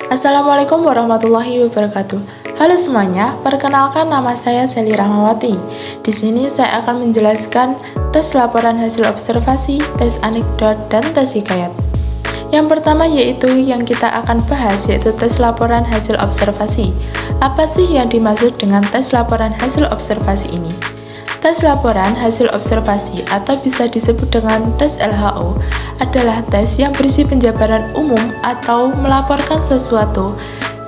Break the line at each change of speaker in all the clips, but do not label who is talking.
Assalamualaikum warahmatullahi wabarakatuh. Halo semuanya, perkenalkan nama saya Sally Rahmawati. Di sini saya akan menjelaskan tes laporan hasil observasi, tes anekdot, dan tes hikayat. Yang pertama yaitu yang kita akan bahas yaitu tes laporan hasil observasi. Apa sih yang dimaksud dengan tes laporan hasil observasi ini? Tes laporan hasil observasi atau bisa disebut dengan tes LHO adalah tes yang berisi penjabaran umum atau melaporkan sesuatu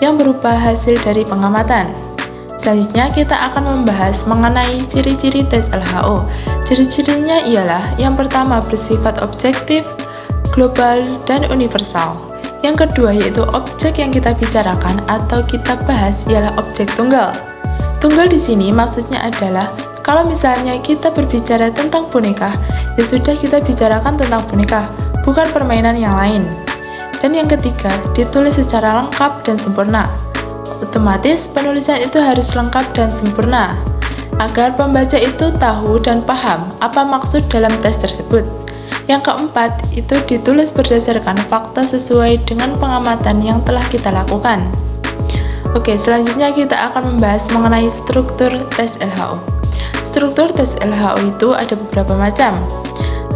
yang berupa hasil dari pengamatan. Selanjutnya kita akan membahas mengenai ciri-ciri tes LHO. Ciri-cirinya ialah yang pertama bersifat objektif, global, dan universal. Yang kedua yaitu objek yang kita bicarakan atau kita bahas ialah objek tunggal. Tunggal di sini maksudnya adalah kalau misalnya kita berbicara tentang boneka, ya sudah kita bicarakan tentang boneka, bukan permainan yang lain. Dan yang ketiga, ditulis secara lengkap dan sempurna. Otomatis penulisan itu harus lengkap dan sempurna, agar pembaca itu tahu dan paham apa maksud dalam tes tersebut. Yang keempat, itu ditulis berdasarkan fakta sesuai dengan pengamatan yang telah kita lakukan. Oke, selanjutnya kita akan membahas mengenai struktur tes LHO. Struktur tes LHO itu ada beberapa macam.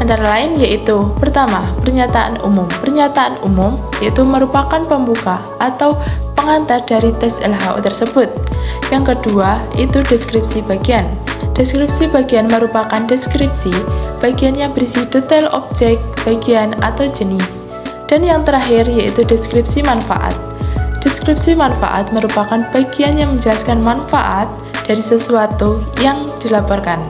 Antara lain yaitu, pertama, pernyataan umum. Pernyataan umum yaitu merupakan pembuka atau pengantar dari tes LHO tersebut. Yang kedua, itu deskripsi bagian. Deskripsi bagian merupakan deskripsi bagian yang berisi detail objek, bagian, atau jenis. Dan yang terakhir yaitu deskripsi manfaat. Deskripsi manfaat merupakan bagian yang menjelaskan manfaat dari sesuatu yang dilaporkan.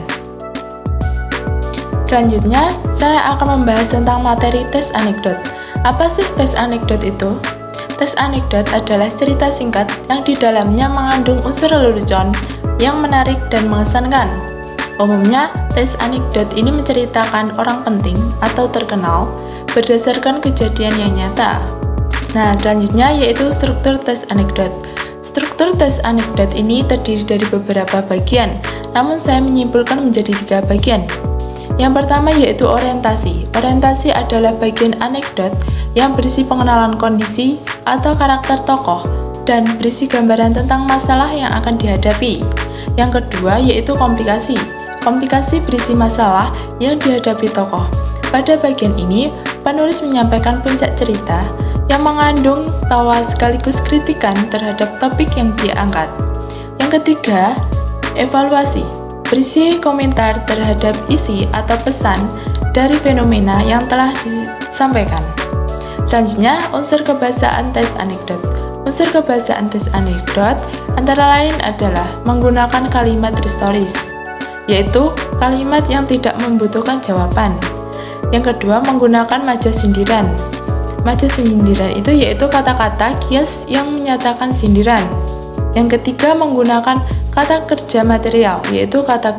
Selanjutnya, saya akan membahas tentang materi tes anekdot. Apa sih tes anekdot itu? Tes anekdot adalah cerita singkat yang di dalamnya mengandung unsur lelucon yang menarik dan mengesankan. Umumnya, tes anekdot ini menceritakan orang penting atau terkenal berdasarkan kejadian yang nyata. Nah, selanjutnya yaitu struktur tes anekdot. Struktur tes anekdot ini terdiri dari beberapa bagian, namun saya menyimpulkan menjadi 3 bagian. Yang pertama yaitu orientasi. Orientasi adalah bagian anekdot yang berisi pengenalan kondisi atau karakter tokoh dan berisi gambaran tentang masalah yang akan dihadapi. Yang kedua yaitu komplikasi. Komplikasi berisi masalah yang dihadapi tokoh. Pada bagian ini, penulis menyampaikan puncak cerita yang mengandung tawa sekaligus kritikan terhadap topik yang dia angkat. Yang ketiga, evaluasi. Berisi komentar terhadap isi atau pesan dari fenomena yang telah disampaikan. Selanjutnya, unsur kebahasaan tes anekdot. Unsur kebahasaan tes anekdot antara lain adalah menggunakan kalimat restoris, yaitu kalimat yang tidak membutuhkan jawaban. Yang kedua, menggunakan majas sindiran. Majas sindiran itu yaitu kata-kata kias yang menyatakan sindiran. Yang ketiga, menggunakan kata kerja material, yaitu kata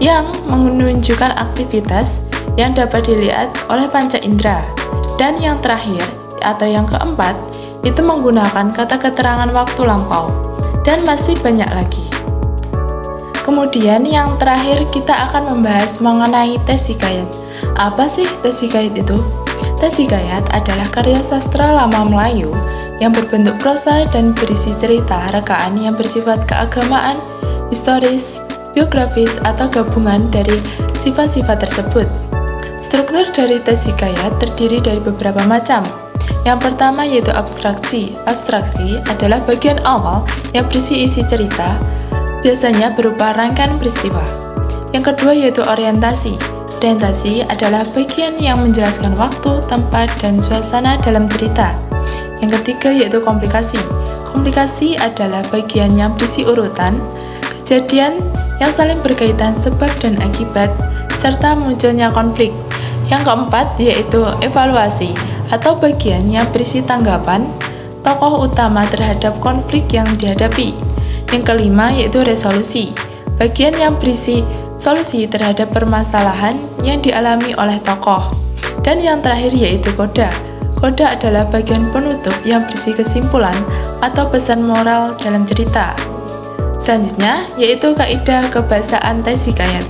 yang menunjukkan aktivitas yang dapat dilihat oleh panca indera. Dan yang terakhir, atau yang keempat, itu menggunakan kata keterangan waktu lampau. Dan masih banyak lagi. Kemudian yang terakhir kita akan membahas mengenai tes hikayat. Apa sih tes hikayat itu? Tes hikayat adalah karya sastra lama Melayu yang berbentuk prosa dan berisi cerita rekaan yang bersifat keagamaan, historis, biografis, atau gabungan dari sifat-sifat tersebut. Struktur dari tes hikayat terdiri dari beberapa macam. Yang pertama yaitu abstraksi. Abstraksi adalah bagian awal yang berisi isi cerita, biasanya berupa rangkaian peristiwa. Yang kedua yaitu orientasi. Orientasi adalah bagian yang menjelaskan waktu, tempat, dan suasana dalam cerita. Yang ketiga yaitu komplikasi. Komplikasi adalah bagian yang berisi urutan, kejadian yang saling berkaitan sebab dan akibat, serta munculnya konflik. Yang keempat yaitu evaluasi, atau bagian yang berisi tanggapan tokoh utama terhadap konflik yang dihadapi. Yang kelima yaitu resolusi, bagian yang berisi solusi terhadap permasalahan yang dialami oleh tokoh. Dan yang terakhir yaitu koda. Koda adalah bagian penutup yang berisi kesimpulan atau pesan moral dalam cerita. Selanjutnya yaitu kaidah kebahasaan tes hikayat.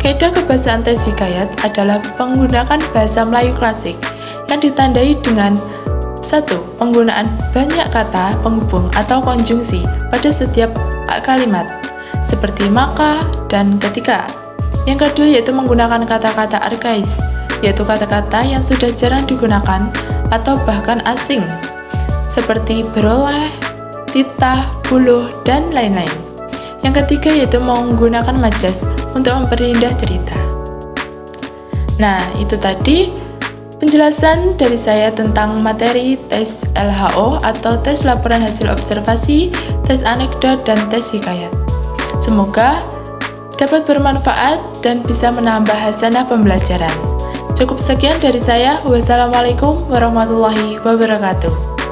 Kaidah kebahasaan tes hikayat adalah menggunakan bahasa Melayu klasik yang ditandai dengan 1 1. Penggunaan banyak kata penghubung atau konjungsi pada setiap kalimat, seperti maka dan ketika. Yang kedua yaitu menggunakan kata-kata arkais, yaitu kata-kata yang sudah jarang digunakan atau bahkan asing, seperti beroleh, titah, buluh, dan lain-lain. Yang ketiga yaitu menggunakan majas untuk memperindah cerita. Nah, itu tadi penjelasan dari saya tentang materi tes LHO atau tes laporan hasil observasi, tes anekdot, dan tes hikayat. Semoga dapat bermanfaat dan bisa menambah hasanah pembelajaran. Cukup sekian dari saya. Wassalamualaikum warahmatullahi wabarakatuh.